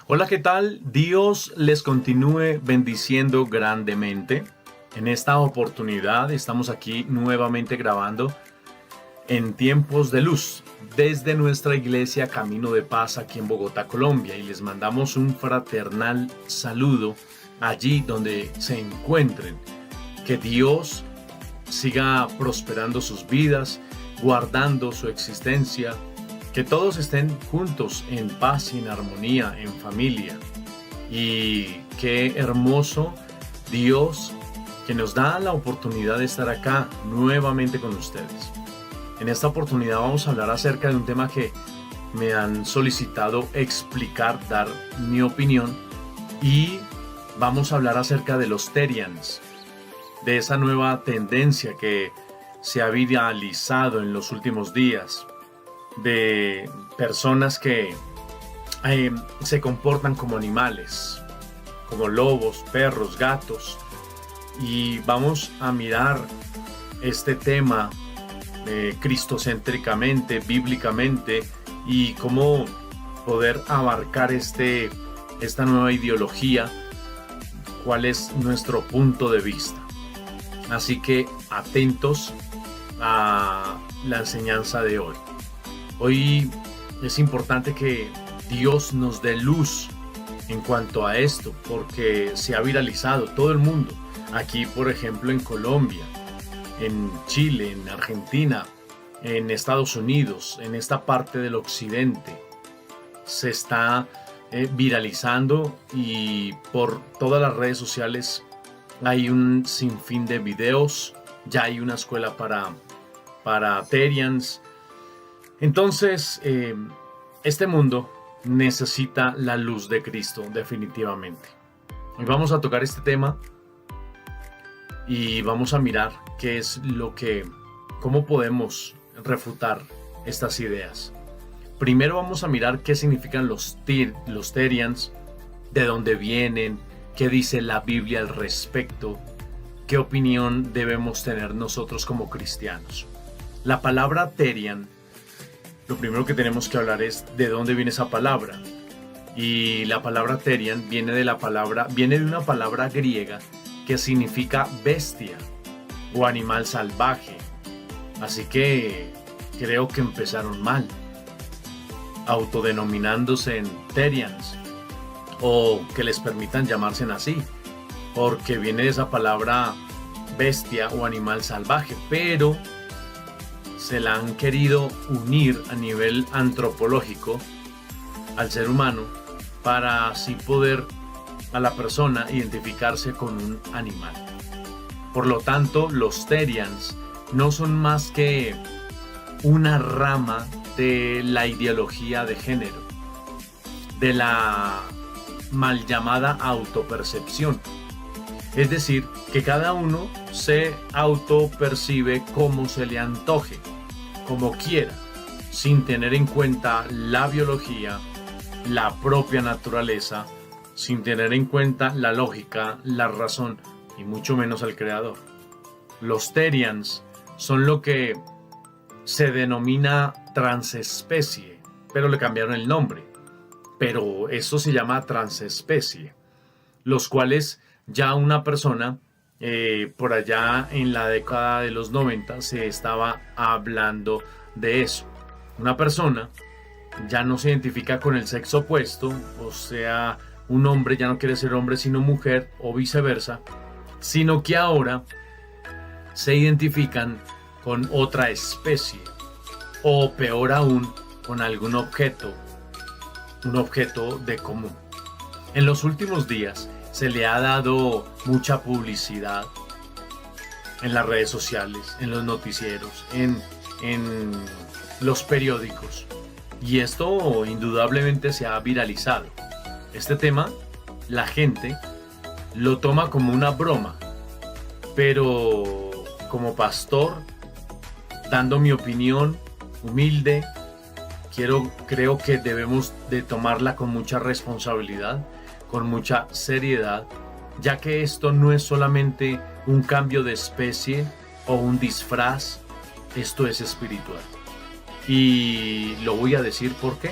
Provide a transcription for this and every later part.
Hola, ¿qué tal? Dios les continúe bendiciendo grandemente. En esta oportunidad estamos aquí nuevamente grabando en tiempos de luz desde nuestra iglesia Camino de Paz aquí en Bogotá, Colombia, y les mandamos un fraternal saludo allí donde se encuentren. Que Dios siga prosperando sus vidas, guardando su existencia. Que todos estén juntos en paz y en armonía, en familia. Y qué hermoso Dios que nos da la oportunidad de estar acá nuevamente con ustedes. En esta oportunidad vamos a hablar acerca de un tema que me han solicitado explicar, dar mi opinión. Y vamos a hablar acerca de los Therians, de esa nueva tendencia que se ha viralizado en los últimos días, de personas que se comportan como animales, como lobos, perros, gatos. Y vamos a mirar este tema cristocéntricamente, bíblicamente, y cómo poder abarcar esta nueva ideología, cuál es nuestro punto de vista. Así que atentos a la enseñanza de hoy. Hoy es importante que Dios nos dé luz en cuanto a esto, porque se ha viralizado todo el mundo. Aquí, por ejemplo, en Colombia, en Chile, en Argentina, en Estados Unidos, en esta parte del occidente, se está viralizando, y por todas las redes sociales hay un sinfín de videos. Ya hay una escuela para Therians. Entonces, este mundo necesita la luz de Cristo, definitivamente. Hoy vamos a tocar este tema y vamos a mirar cómo podemos refutar estas ideas. Primero vamos a mirar qué significan los Therians, de dónde vienen, qué dice la Biblia al respecto, qué opinión debemos tener nosotros como cristianos. La palabra Therian, lo primero que tenemos que hablar es de dónde viene esa palabra. Y la palabra Therian viene de una palabra griega que significa bestia o animal salvaje. Así que creo que empezaron mal, autodenominándose en Therians, o que les permitan llamarse así, porque viene de esa palabra bestia o animal salvaje, pero se la han querido unir a nivel antropológico al ser humano para así poder a la persona identificarse con un animal. Por lo tanto, los Therians no son más que una rama de la ideología de género, de la mal llamada autopercepción. Es decir, que cada uno se autopercibe como se le antoje, como quiera, sin tener en cuenta la biología, la propia naturaleza, sin tener en cuenta la lógica, la razón y mucho menos al creador. Los Therians son lo que se denomina transespecie, pero le cambiaron el nombre. Pero eso se llama transespecie, los cuales ya una persona, por allá en la década de los 90 se estaba hablando de eso. Una persona ya no se identifica con el sexo opuesto, o sea, un hombre ya no quiere ser hombre sino mujer, o viceversa, sino que ahora se identifican con otra especie, o peor aún, con algún objeto, un objeto de común. En los últimos días se le ha dado mucha publicidad en las redes sociales, en los noticieros, en los periódicos, y esto indudablemente se ha viralizado. Este tema la gente lo toma como una broma, pero como pastor, dando mi opinión humilde, creo que debemos de tomarla con mucha responsabilidad, con mucha seriedad, ya que esto no es solamente un cambio de especie o un disfraz, esto es espiritual. Y lo voy a decir por qué.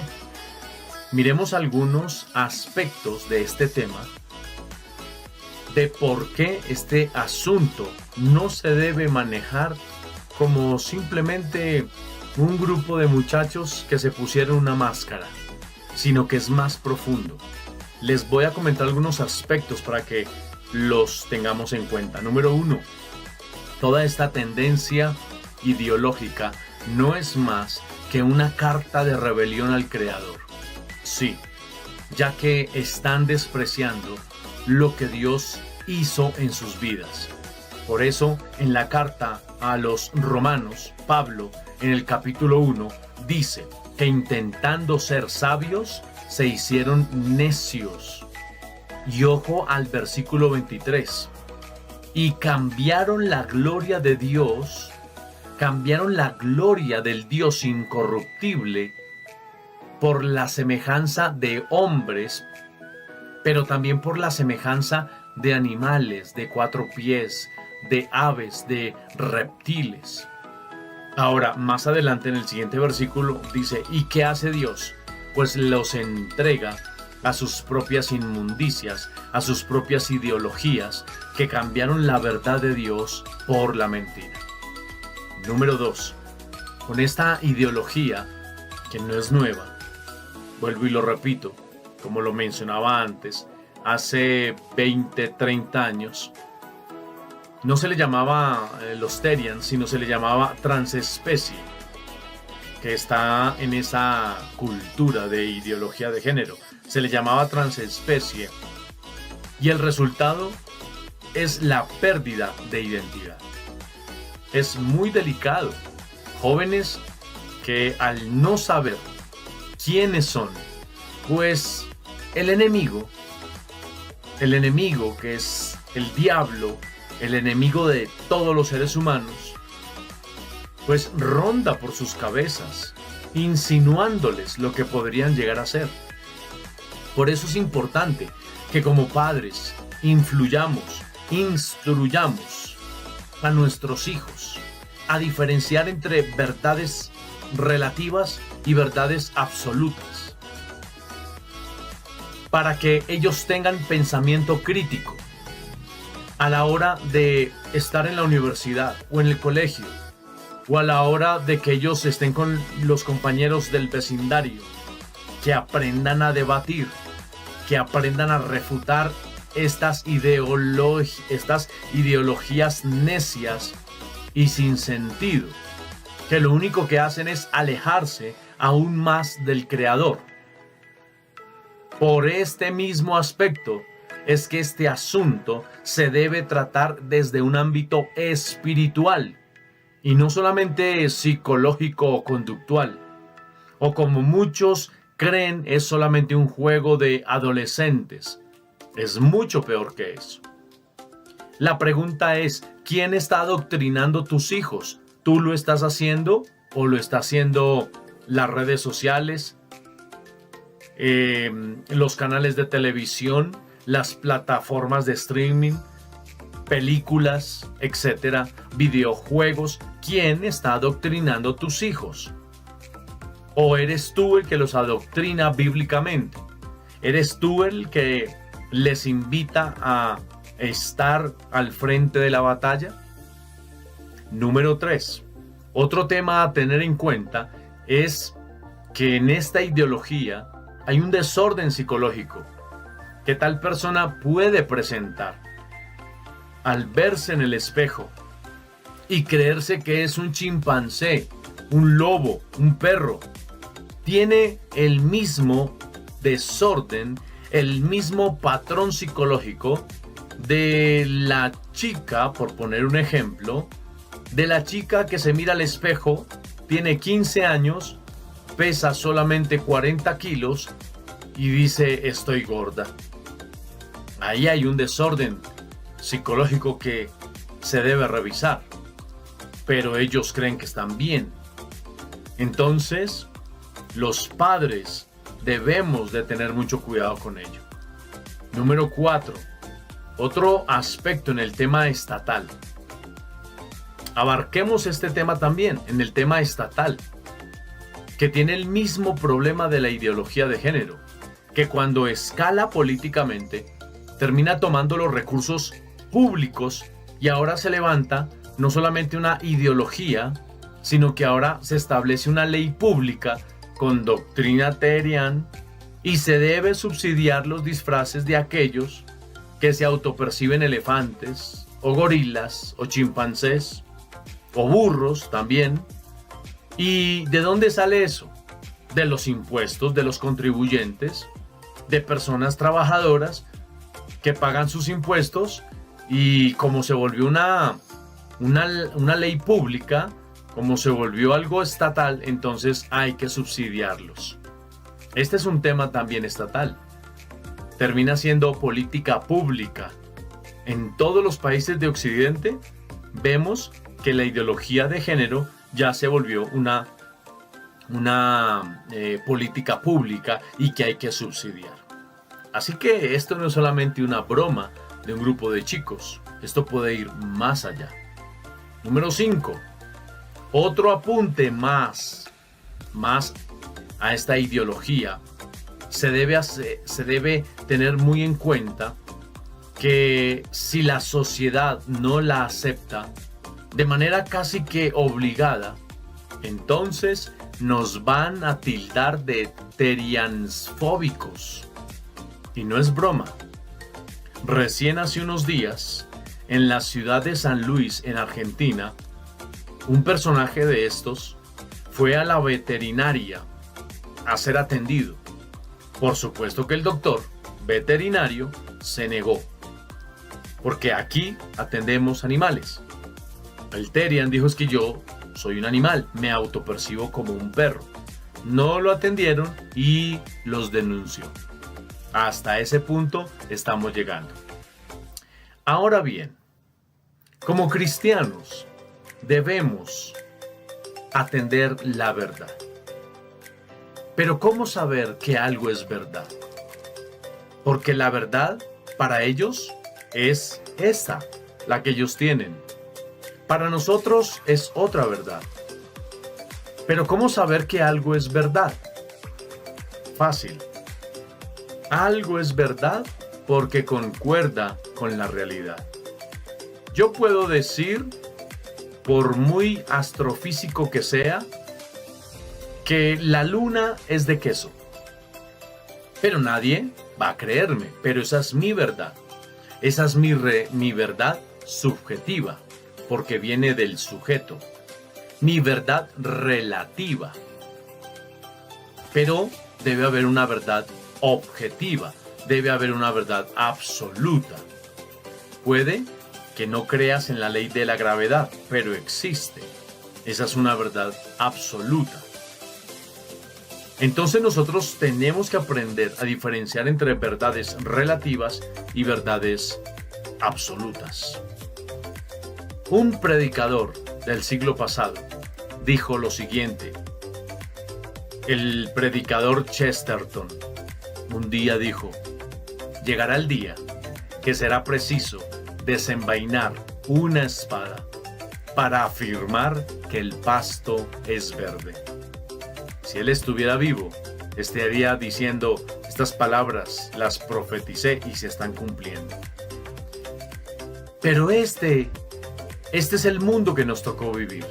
Miremos algunos aspectos de este tema, de por qué este asunto no se debe manejar como simplemente un grupo de muchachos que se pusieron una máscara, sino que es más profundo. Les voy a comentar algunos aspectos para que los tengamos en cuenta. Número 1. Toda esta tendencia ideológica no es más que una carta de rebelión al Creador. Sí, ya que están despreciando lo que Dios hizo en sus vidas. Por eso, en la carta a los romanos, Pablo, en el capítulo 1, dice que intentando ser sabios, se hicieron necios. Y ojo al versículo 23. Y cambiaron la gloria de Dios, cambiaron la gloria del Dios incorruptible por la semejanza de hombres, pero también por la semejanza de animales, de 4 pies, de aves, de reptiles. Ahora, más adelante en el siguiente versículo dice, ¿y qué hace Dios? Pues los entrega a sus propias inmundicias, a sus propias ideologías, que cambiaron la verdad de Dios por la mentira. Número 2. Con esta ideología, que no es nueva, vuelvo y lo repito, como lo mencionaba antes, hace 20, 30 años, no se le llamaba los Terians, sino se le llamaba transespecie, que está en esa cultura de ideología de género. Se le llamaba transespecie y el resultado es la pérdida de identidad. Es muy delicado. Jóvenes que al no saber quiénes son, pues el enemigo que es el diablo, el enemigo de todos los seres humanos, pues ronda por sus cabezas, insinuándoles lo que podrían llegar a ser. Por eso es importante que como padres influyamos, instruyamos a nuestros hijos a diferenciar entre verdades relativas y verdades absolutas, para que ellos tengan pensamiento crítico a la hora de estar en la universidad o en el colegio, o a la hora de que ellos estén con los compañeros del vecindario, que aprendan a debatir, que aprendan a refutar estas ideologías necias y sin sentido, que lo único que hacen es alejarse aún más del Creador. Por este mismo aspecto es que este asunto se debe tratar desde un ámbito espiritual y no solamente psicológico o conductual, o como muchos creen es solamente un juego de adolescentes. Es mucho peor que eso. La pregunta es, ¿quién está adoctrinando tus hijos? ¿Tú lo estás haciendo o lo está haciendo las redes sociales, los canales de televisión, las plataformas de streaming, películas, etcétera, videojuegos? ¿Quién está adoctrinando tus hijos? ¿O eres tú el que los adoctrina bíblicamente? ¿Eres tú el que les invita a estar al frente de la batalla? Número 3. Otro tema a tener en cuenta es que en esta ideología hay un desorden psicológico que tal persona puede presentar al verse en el espejo y creerse que es un chimpancé, un lobo, un perro. Tiene el mismo desorden, el mismo patrón psicológico de la chica, por poner un ejemplo, de la chica que se mira al espejo, tiene 15 años, pesa solamente 40 kilos y dice estoy gorda. Ahí hay un desorden psicológico que se debe revisar, pero ellos creen que están bien. Entonces, los padres debemos de tener mucho cuidado con ello. Número 4. Otro aspecto en el tema estatal. Abarquemos este tema también en el tema estatal. que tiene el mismo problema de la ideología de género, que cuando escala políticamente, termina tomando los recursos públicos y ahora se levanta no solamente una ideología, sino que ahora se establece una ley pública con doctrina terian y se debe subsidiar los disfraces de aquellos que se autoperciben elefantes, o gorilas, o chimpancés, o burros también. ¿Y de dónde sale eso? De los impuestos de los contribuyentes, de personas trabajadoras que pagan sus impuestos, y como se volvió una ley pública, como se volvió algo estatal, entonces hay que subsidiarlos. Este es un tema también estatal. Termina siendo política pública. En todos los países de Occidente vemos que la ideología de género ya se volvió una política pública y que hay que subsidiar. Así que esto no es solamente una broma de un grupo de chicos. Esto puede ir más allá. Número 5. Otro apunte más a esta ideología. Se debe tener muy en cuenta que si la sociedad no la acepta de manera casi que obligada, entonces nos van a tildar de teriansfóbicos. Y no es broma. Recién hace unos días, en la ciudad de San Luis, en Argentina, un personaje de estos fue a la veterinaria a ser atendido. Por supuesto que el doctor veterinario se negó, porque aquí atendemos animales. El terian dijo: es que yo soy un animal, me autopercibo como un perro. No lo atendieron y los denunció. Hasta ese punto estamos llegando. Ahora bien, como cristianos debemos atender la verdad. Pero ¿cómo saber que algo es verdad? Porque la verdad para ellos es esta, la que ellos tienen. Para nosotros es otra verdad. Pero ¿cómo saber que algo es verdad? Fácil. Algo es verdad porque concuerda con la realidad. Yo puedo decir, por muy astrofísico que sea, que la luna es de queso. Pero nadie va a creerme, pero esa es mi verdad. Esa es mi verdad subjetiva, porque viene del sujeto. Mi verdad relativa. Pero debe haber una verdad objetiva, debe haber una verdad absoluta. Puede que no creas en la ley de la gravedad, pero existe. Esa es una verdad absoluta. Entonces nosotros tenemos que aprender a diferenciar entre verdades relativas y verdades absolutas. Un predicador del siglo pasado dijo lo siguiente. El predicador Chesterton un día dijo: llegará el día que será preciso desenvainar una espada para afirmar que el pasto es verde. Si él estuviera vivo, estaría diciendo: estas palabras las profeticé y se están cumpliendo. Pero este es el mundo que nos tocó vivir.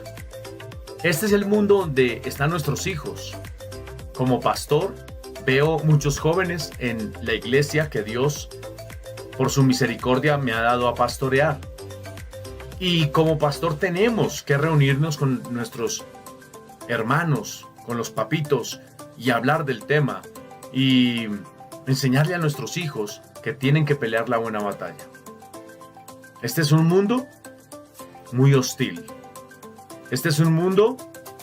Este es el mundo donde están nuestros hijos. Como pastor, veo muchos jóvenes en la iglesia que Dios, por su misericordia, me ha dado a pastorear. Y como pastor tenemos que reunirnos con nuestros hermanos, con los papitos, y hablar del tema y enseñarle a nuestros hijos que tienen que pelear la buena batalla. Este es un mundo muy hostil. Este es un mundo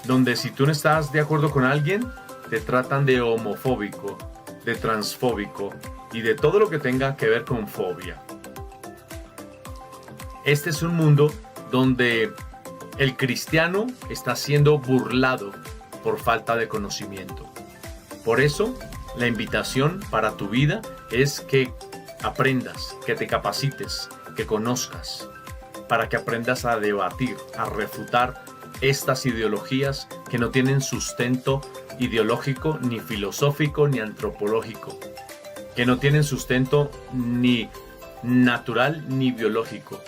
donde si tú no estás de acuerdo con alguien, te tratan de homofóbico, de transfóbico y de todo lo que tenga que ver con fobia. Este es un mundo donde el cristiano está siendo burlado por falta de conocimiento. Por eso, la invitación para tu vida es que aprendas, que te capacites, que conozcas, para que aprendas a debatir, a refutar estas ideologías que no tienen sustento ideológico, ni filosófico, ni antropológico, que no tienen sustento ni natural ni biológico.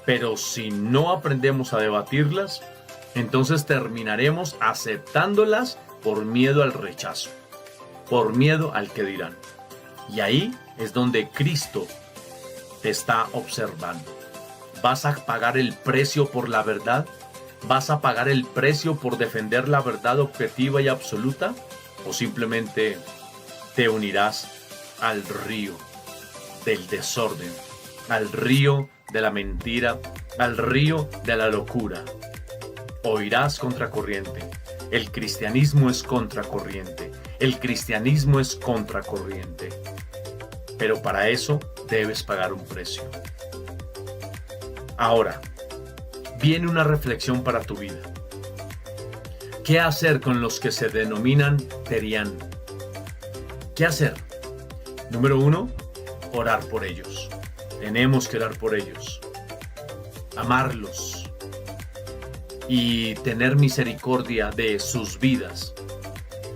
Pero si no aprendemos a debatirlas, entonces terminaremos aceptándolas por miedo al rechazo, por miedo al que dirán. Y ahí es donde Cristo te está observando. ¿Vas a pagar el precio por la verdad? ¿Vas a pagar el precio por defender la verdad objetiva y absoluta? ¿O simplemente te unirás al río del desorden, al río de la mentira, al río de la locura? O irás contracorriente. El cristianismo es contracorriente. El cristianismo es contracorriente. Pero para eso debes pagar un precio. Ahora, viene una reflexión para tu vida. ¿Qué hacer con los que se denominan terian? ¿Qué hacer? Número 1, orar por ellos. Tenemos que orar por ellos. Amarlos. Y tener misericordia de sus vidas,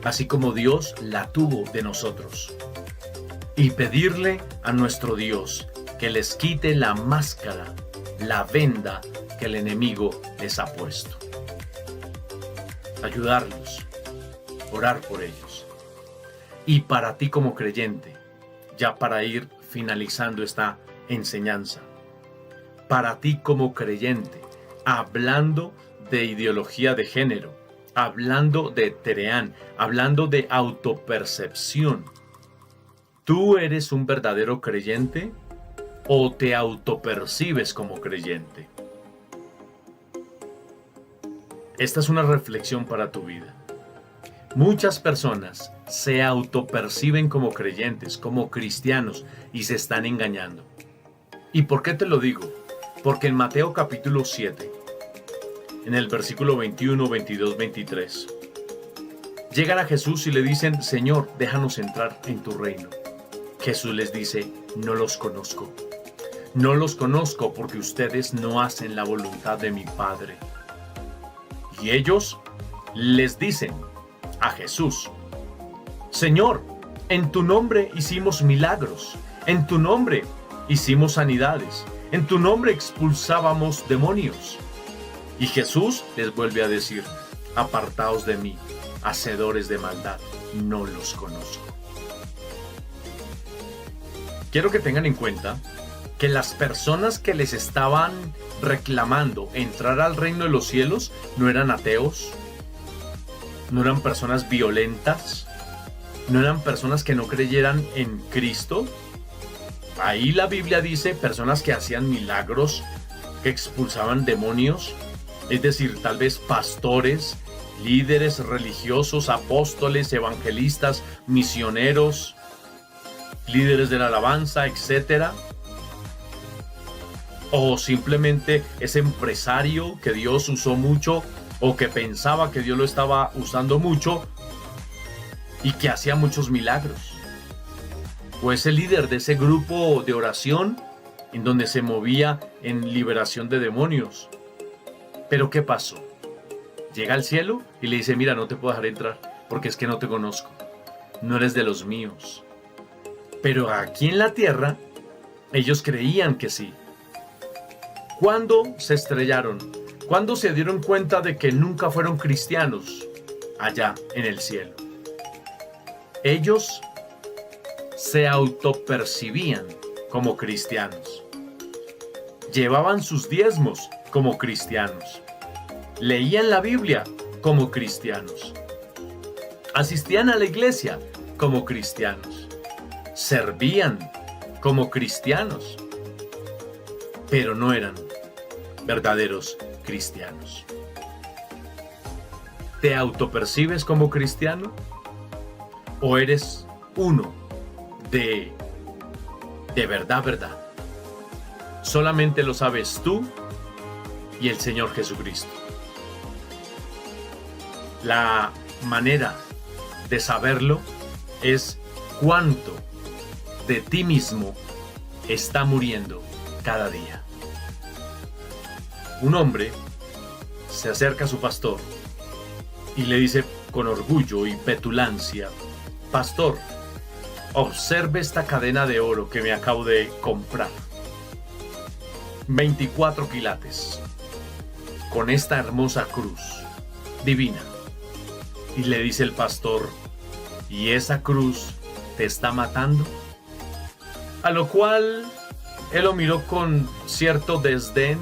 así como Dios la tuvo de nosotros. Y pedirle a nuestro Dios que les quite la máscara, la venda que el enemigo les ha puesto. Ayudarlos, orar por ellos. Y para ti como creyente, ya para ir finalizando esta enseñanza, para ti como creyente, hablando de ideología de género, hablando de terian, hablando de autopercepción, ¿tú eres un verdadero creyente o te autopercibes como creyente? Esta es una reflexión para tu vida. Muchas personas se autoperciben como creyentes, como cristianos, y se están engañando. ¿Y por qué te lo digo? Porque en Mateo capítulo 7, en el versículo 21, 22, 23, llegan a Jesús y le dicen: Señor, déjanos entrar en tu reino. Jesús les dice: no los conozco. No los conozco porque ustedes no hacen la voluntad de mi Padre. Y ellos les dicen a Jesús: Señor, en tu nombre hicimos milagros, en tu nombre hicimos sanidades, en tu nombre expulsábamos demonios. Y Jesús les vuelve a decir: apartaos de mí, hacedores de maldad, no los conozco. Quiero que tengan en cuenta que las personas que les estaban reclamando entrar al reino de los cielos no eran ateos, no eran personas violentas, no eran personas que no creyeran en Cristo. Ahí la Biblia dice personas que hacían milagros, que expulsaban demonios, es decir, tal vez pastores, líderes religiosos, apóstoles, evangelistas, misioneros, líderes de la alabanza, etcétera. O simplemente ese empresario que Dios usó mucho, o que pensaba que Dios lo estaba usando mucho y que hacía muchos milagros. O ese líder de ese grupo de oración en donde se movía en liberación de demonios. Pero ¿qué pasó? Llega al cielo y le dice: mira, no te puedo dejar entrar porque es que no te conozco, no eres de los míos. Pero aquí en la tierra ellos creían que sí. ¿Cuándo se estrellaron? ¿Cuándo se dieron cuenta de que nunca fueron cristianos? Allá en el cielo. Ellos se autopercibían como cristianos. Llevaban sus diezmos como cristianos. Leían la Biblia como cristianos. Asistían a la iglesia como cristianos. Servían como cristianos. Pero no eran verdaderos cristianos. ¿Te autopercibes como cristiano? ¿O eres uno de verdad? Solamente lo sabes tú y el Señor Jesucristo. La manera de saberlo es cuánto de ti mismo está muriendo cada día. Un hombre se acerca a su pastor y le dice: con orgullo y petulancia: pastor, observe esta cadena de oro que me acabo de comprar. 24 quilates, con esta hermosa cruz divina. Y le dice el pastor: ¿y esa cruz te está matando? A lo cual él lo miró con cierto desdén,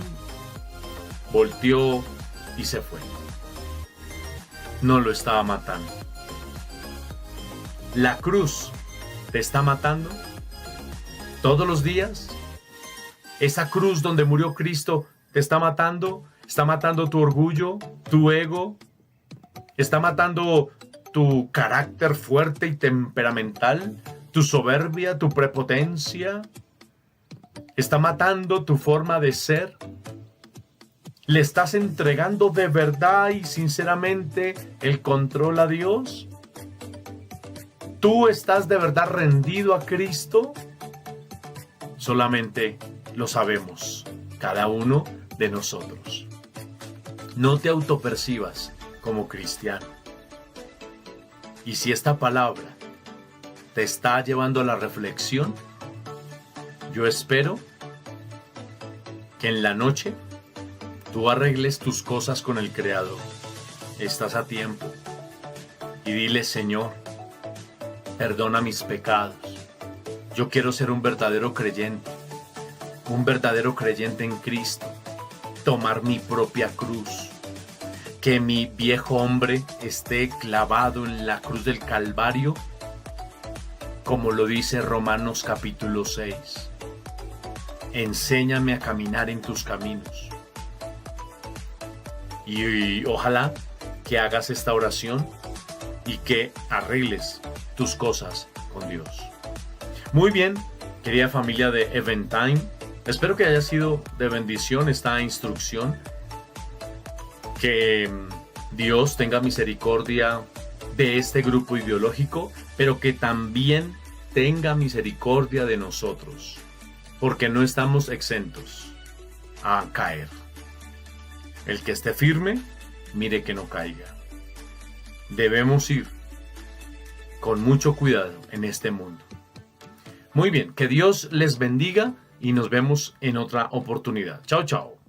volteó y se fue. No lo estaba matando. ¿La cruz te está matando todos los días? ¿Esa cruz donde murió Cristo te está matando? ¿Está matando tu orgullo, tu ego? ¿Está matando tu carácter fuerte y temperamental? ¿Tu soberbia, tu prepotencia? ¿Está matando tu forma de ser? ¿Le estás entregando de verdad y sinceramente el control a Dios? ¿Tú estás de verdad rendido a Cristo? Solamente lo sabemos cada uno de nosotros. No te autopercibas como cristiano. Y si esta palabra te está llevando a la reflexión, yo espero que en la noche tú arregles tus cosas con el Creador. Estás a tiempo. Y dile: Señor, perdona mis pecados. Yo quiero ser un verdadero creyente en Cristo. Tomar mi propia cruz. Que mi viejo hombre esté clavado en la cruz del Calvario, como lo dice Romanos capítulo 6. Enséñame a caminar en tus caminos. Y ojalá que hagas esta oración y que arregles tus cosas con Dios. Muy bien, querida familia de Eventime, espero que haya sido de bendición esta instrucción. Que Dios tenga misericordia de este grupo ideológico, pero que también tenga misericordia de nosotros, porque no estamos exentos a caer. El que esté firme, mire que no caiga. Debemos ir con mucho cuidado en este mundo. Muy bien, que Dios les bendiga y nos vemos en otra oportunidad. Chao, chao.